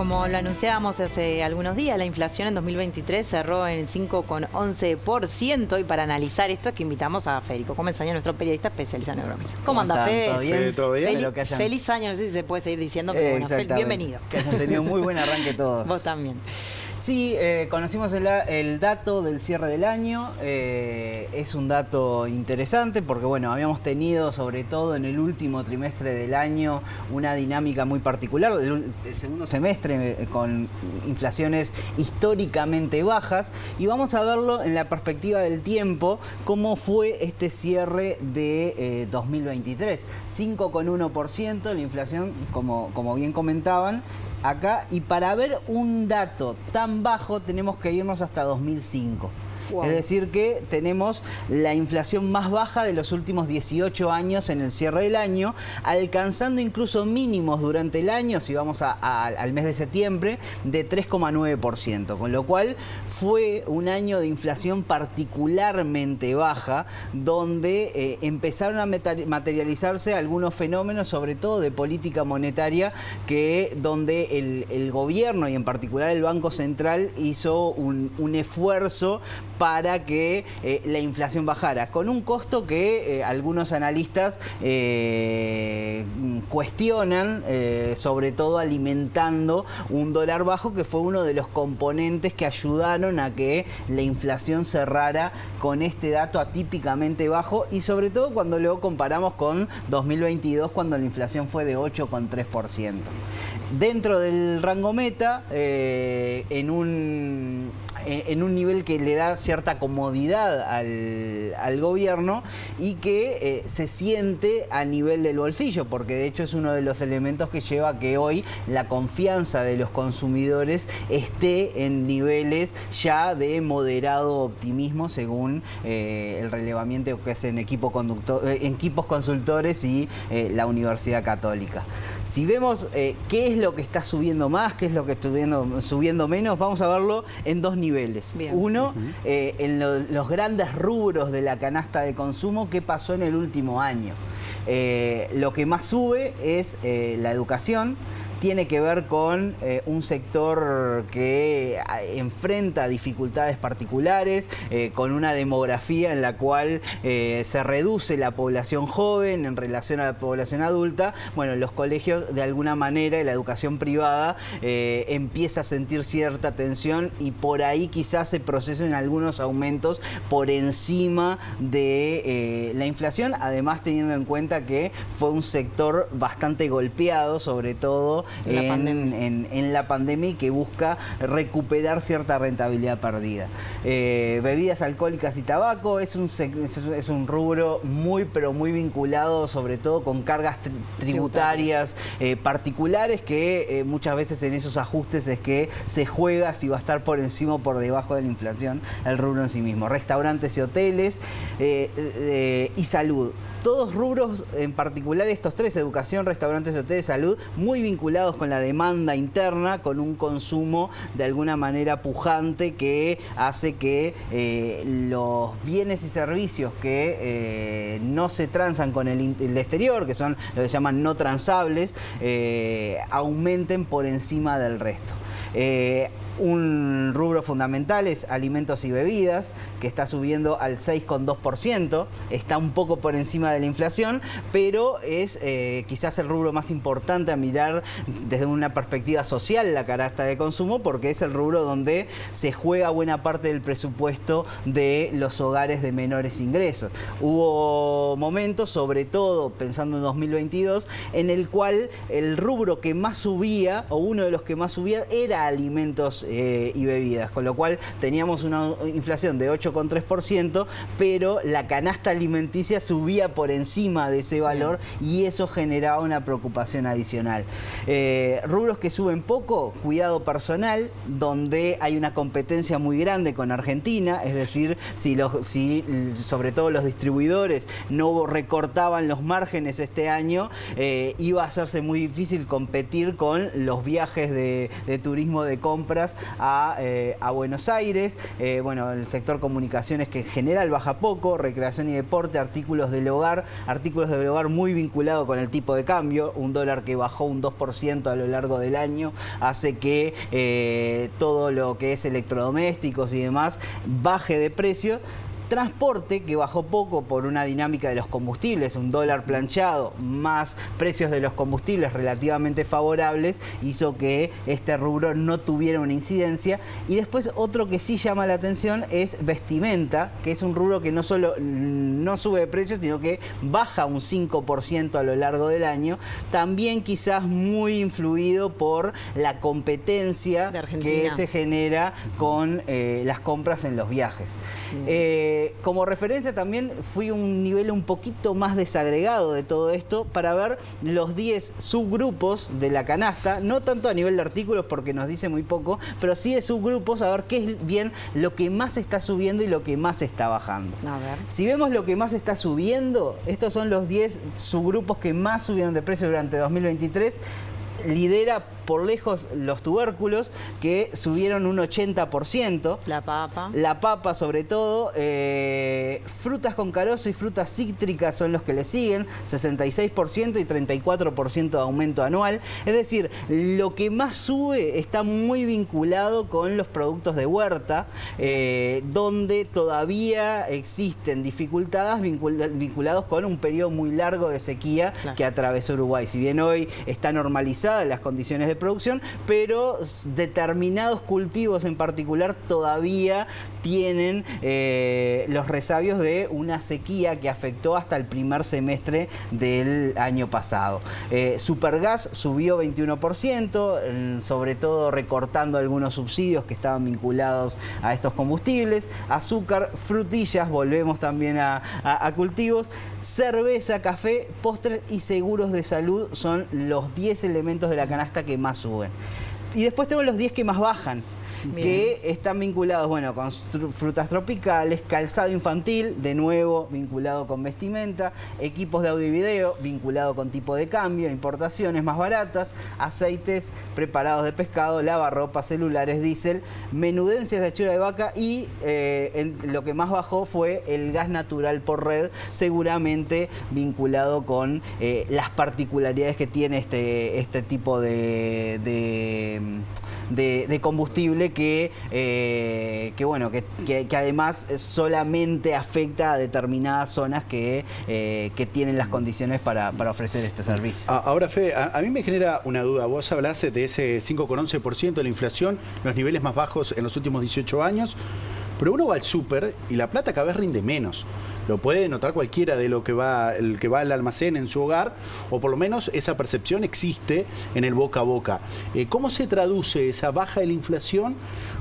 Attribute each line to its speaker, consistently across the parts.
Speaker 1: Como lo anunciábamos hace algunos días, la inflación en 2023 cerró en 5,11%, y para analizar esto es que invitamos a Federico Comesaña, nuestro periodista especializado en economía. ¿Cómo anda, Fede?
Speaker 2: ¿Todo bien?
Speaker 3: ¿Todo bien?
Speaker 1: Feliz año, no sé si se puede seguir diciendo, pero bueno, bienvenido.
Speaker 2: Que hayan tenido muy buen arranque todos.
Speaker 1: Vos también.
Speaker 2: Sí, conocimos el dato del cierre del año. Es un dato interesante porque, bueno, habíamos tenido, sobre todo en el último trimestre del año, una dinámica muy particular. El segundo semestre con inflaciones históricamente bajas. Y vamos a verlo en la perspectiva del tiempo, cómo fue este cierre de 2023. 5,1% la inflación, como bien comentaban acá, y para ver un dato tan bajo tenemos que irnos hasta 2005. Wow. Es decir que tenemos la inflación más baja de los últimos 18 años en el cierre del año, alcanzando incluso mínimos durante el año, si vamos al mes de septiembre, de 3,9%, con lo cual fue un año de inflación particularmente baja, donde empezaron a materializarse algunos fenómenos, sobre todo de política monetaria, donde el gobierno y en particular el Banco Central hizo un esfuerzo para que la inflación bajara, con un costo que algunos analistas cuestionan, sobre todo alimentando un dólar bajo, que fue uno de los componentes que ayudaron a que la inflación cerrara con este dato atípicamente bajo, y sobre todo cuando luego comparamos con 2022, cuando la inflación fue de 8,3%. Dentro del rango meta, en un nivel que le da cierta comodidad al gobierno y que se siente a nivel del bolsillo, porque de hecho es uno de los elementos que lleva a que hoy la confianza de los consumidores esté en niveles ya de moderado optimismo, según el relevamiento que hacen equipos consultores y la Universidad Católica. Si vemos qué es lo que está subiendo más, qué es lo que está subiendo menos, vamos a verlo en dos niveles. Bien. Uno, en los grandes rubros de la canasta de consumo, qué pasó en el último año. Lo que más sube es la educación. Tiene que ver con un sector que enfrenta dificultades particulares, con una demografía en la cual se reduce la población joven en relación a la población adulta. Bueno, los colegios, de alguna manera, y la educación privada empieza a sentir cierta tensión, y por ahí quizás se procesen algunos aumentos por encima de la inflación, además teniendo en cuenta que fue un sector bastante golpeado, sobre todo en la pandemia, y que busca recuperar cierta rentabilidad perdida. Bebidas alcohólicas y tabaco es un rubro muy, pero muy vinculado, sobre todo con cargas tributarias particulares, que muchas veces en esos ajustes es que se juega si va a estar por encima o por debajo de la inflación el rubro en sí mismo. Restaurantes y hoteles y salud. Todos rubros, en particular estos tres: educación, restaurantes, hoteles, salud, muy vinculados con la demanda interna, con un consumo de alguna manera pujante, que hace que los bienes y servicios que no se transan con el exterior, que son lo que se llaman no transables, aumenten por encima del resto. Un rubro fundamental es alimentos y bebidas, que está subiendo al 6,2%, está un poco por encima de la inflación, pero es quizás el rubro más importante a mirar desde una perspectiva social, la canasta de consumo, porque es el rubro donde se juega buena parte del presupuesto de los hogares de menores ingresos. Hubo momentos, sobre todo pensando en 2022, en el cual el rubro que más subía, o uno de los que más subía, era alimentos y bebidas, con lo cual teníamos una inflación de 8,3%, pero la canasta alimenticia subía por encima de ese valor, y eso generaba una preocupación adicional. Rubros que suben poco: cuidado personal, donde hay una competencia muy grande con Argentina, es decir, si sobre todo los distribuidores no recortaban los márgenes este año, iba a hacerse muy difícil competir con los viajes de turismo de compras turísticas a Buenos Aires. Bueno, el sector comunicaciones, que en general baja poco, recreación y deporte, artículos del hogar muy vinculado con el tipo de cambio. Un dólar que bajó un 2% a lo largo del año hace que todo lo que es electrodomésticos y demás baje de precio. Transporte, que bajó poco por una dinámica de los combustibles, un dólar planchado más precios de los combustibles relativamente favorables, hizo que este rubro no tuviera una incidencia. Y después otro que sí llama la atención es vestimenta, que es un rubro que no solo no sube de precios, sino que baja un 5% a lo largo del año, también quizás muy influido por la competencia que se genera con las compras en los viajes. Como referencia también fui a un nivel un poquito más desagregado de todo esto para ver los 10 subgrupos de la canasta, no tanto a nivel de artículos porque nos dice muy poco, pero sí de subgrupos, a ver qué es bien lo que más está subiendo y lo que más está bajando. A ver. Si vemos lo que más está subiendo, estos son los 10 subgrupos que más subieron de precio durante 2023. Lidera por lejos los tubérculos, que subieron un 80%. La papa sobre todo. Frutas con carozo y frutas cítricas son los que le siguen, 66% y 34% de aumento anual. Es decir, lo que más sube está muy vinculado con los productos de huerta, donde todavía existen dificultades vinculados con un periodo muy largo de sequía que atravesó Uruguay. Si bien hoy está normalizada las condiciones de producción, pero determinados cultivos en particular todavía tienen los resabios de una sequía que afectó hasta el primer semestre del año pasado. Supergas subió 21%, sobre todo recortando algunos subsidios que estaban vinculados a estos combustibles. Azúcar, frutillas, volvemos también a cultivos. Cerveza, café, postres y seguros de salud son los 10 elementos de la canasta que más suben. Y después tengo los 10 que más bajan. Que están vinculados, bueno, con frutas tropicales, calzado infantil, de nuevo vinculado con vestimenta, equipos de audio y video, vinculado con tipo de cambio, importaciones más baratas, aceites preparados de pescado, lavarropas, celulares, diésel, menudencias de hechura de vaca y lo que más bajó fue el gas natural por red, seguramente vinculado con las particularidades que tiene este tipo de combustible que además solamente afecta a determinadas zonas que tienen las condiciones para ofrecer este servicio.
Speaker 3: Ahora, Fede, a mí me genera una duda. Vos hablaste de ese 5,11% de la inflación, los niveles más bajos en los últimos 18 años, pero uno va al súper y la plata cada vez rinde menos. Lo puede notar cualquiera de el que va al almacén en su hogar, o por lo menos esa percepción existe en el boca a boca. ¿Cómo se traduce esa baja de la inflación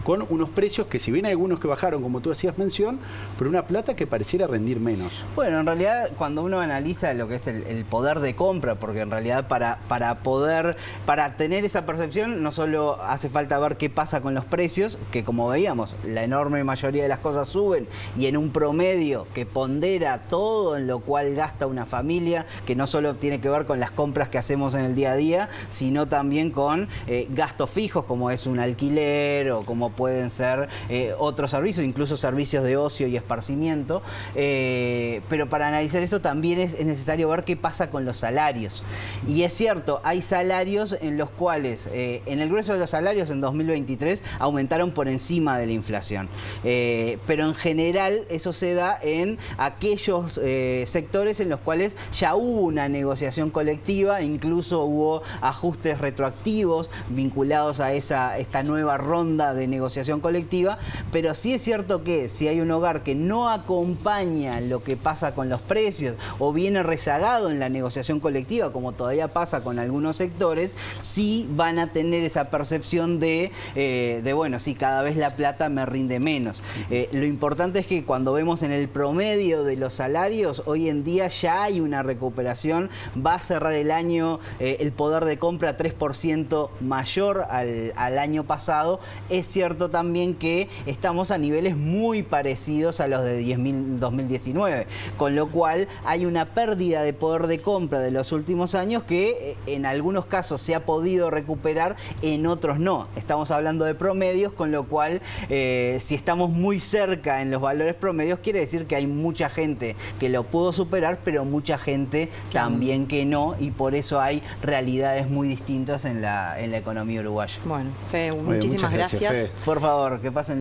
Speaker 3: con unos precios que, si bien hay algunos que bajaron, como tú hacías mención, pero una plata que pareciera rendir menos?
Speaker 2: Bueno, en realidad cuando uno analiza lo que es el poder de compra, porque en realidad para tener esa percepción no solo hace falta ver qué pasa con los precios, que como veíamos, la enorme mayoría de las cosas suben, y en un promedio que pondera todo en lo cual gasta una familia, que no solo tiene que ver con las compras que hacemos en el día a día, sino también con gastos fijos, como es un alquiler o como pueden ser otros servicios, incluso servicios de ocio y esparcimiento. Pero para analizar eso también es necesario ver qué pasa con los salarios. Y es cierto, hay salarios en los cuales, en el grueso de los salarios en 2023, aumentaron por encima de la inflación. Pero en general eso se da en aquellos sectores en los cuales ya hubo una negociación colectiva, incluso hubo ajustes retroactivos vinculados a esta nueva ronda de negociación colectiva, pero sí es cierto que si hay un hogar que no acompaña lo que pasa con los precios o viene rezagado en la negociación colectiva, como todavía pasa con algunos sectores, sí van a tener esa percepción de bueno, sí, cada vez la plata me rinde menos. Lo importante es que cuando vemos en el promedio promedio de los salarios, hoy en día ya hay una recuperación. Va a cerrar el año el poder de compra 3% mayor al año pasado. Es cierto también que estamos a niveles muy parecidos a los de 2019, con lo cual hay una pérdida de poder de compra de los últimos años que en algunos casos se ha podido recuperar, en otros no. Estamos hablando de promedios, con lo cual si estamos muy cerca en los valores promedios, quiere decir que hay mucha gente que lo pudo superar, pero mucha gente también que no, y por eso hay realidades muy distintas en la economía uruguaya.
Speaker 1: Bueno, Fe,
Speaker 3: Muy bien,
Speaker 1: muchísimas
Speaker 3: muchas gracias,
Speaker 1: gracias.
Speaker 3: Fe.
Speaker 2: Por favor, que pasen.